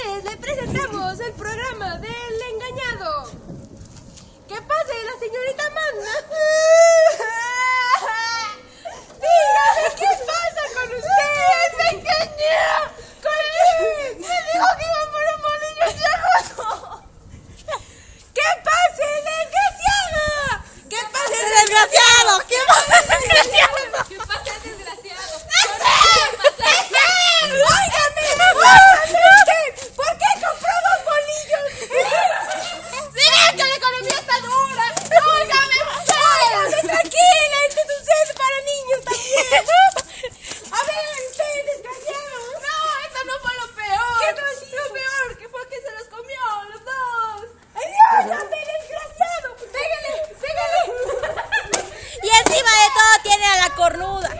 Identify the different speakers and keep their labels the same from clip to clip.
Speaker 1: ustedes le presentamos el programa del engañado. ¿Qué pasa, la señorita Amanda? Dígame, ¿qué pasa con usted? ¡Me engañó! ¿Con quién? Me dijo que iba por un bolillo y llegó. ¿Qué pasa, el desgraciado? ¿Qué pasa, el desgraciado? ¿Qué pasa, el desgraciado? ¿Qué pasa, el desgraciado? ¡Óigame! ¿Por qué compró 2 bolillos? ¡Sí, ven que la economía está dura! ¡Óigame! Tranquila, este es un set para niños también. A ver, usted, desgraciado. No, eso no fue lo peor. ¿Qué no? Lo peor que fue que se los comió los 2. ¡Ay, Dios! ¡Ande, desgraciado! ¡Pégale!
Speaker 2: Y encima de todo tiene a la cornuda.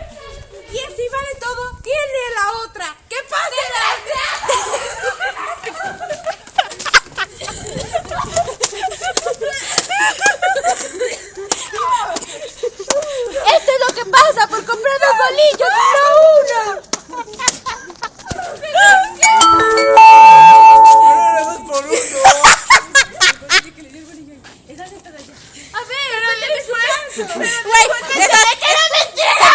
Speaker 1: Y encima de todo tiene la otra. ¿Qué pasa, Esto es lo que pasa por comprar 2 bolillos y no 1. A ver, cuéntame su caso.
Speaker 2: Güey, déjame que era mentira.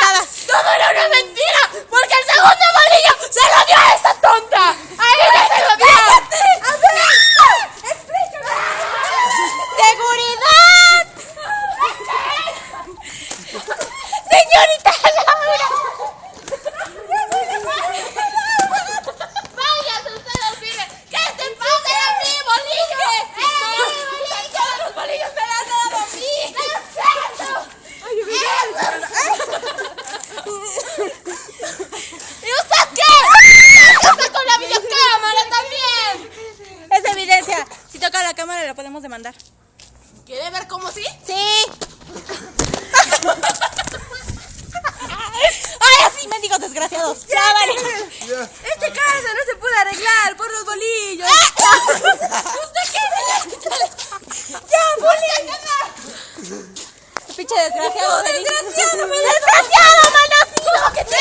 Speaker 1: Todo era una mentira, porque el segundo bolillo se lo dio a esa tonta. A ella se lo dio. A ver, explícame.
Speaker 2: ¡Seguridad! ¡Señorita Laura!
Speaker 1: Váyase usted al cine. ¿Qué te pasa? Era mi bolillo. Los bolillos me lo han dado a mí. ¿Y usted qué? ¡Está con la videocámara también!
Speaker 2: Es evidencia. Si toca la cámara la podemos demandar.
Speaker 1: ¿Quiere ver cómo sí?
Speaker 2: Sí. ¡Ay, así, mendigos desgraciados! ¡Ya, vale!
Speaker 1: Este caso no se puede arreglar por los bolillos. ¿Usted qué? ¡Ya, bolillos!
Speaker 2: Pinche desgraciado.
Speaker 1: ¡Desgraciado,
Speaker 2: ¡Desgraciado, malnacido! ¿Qué te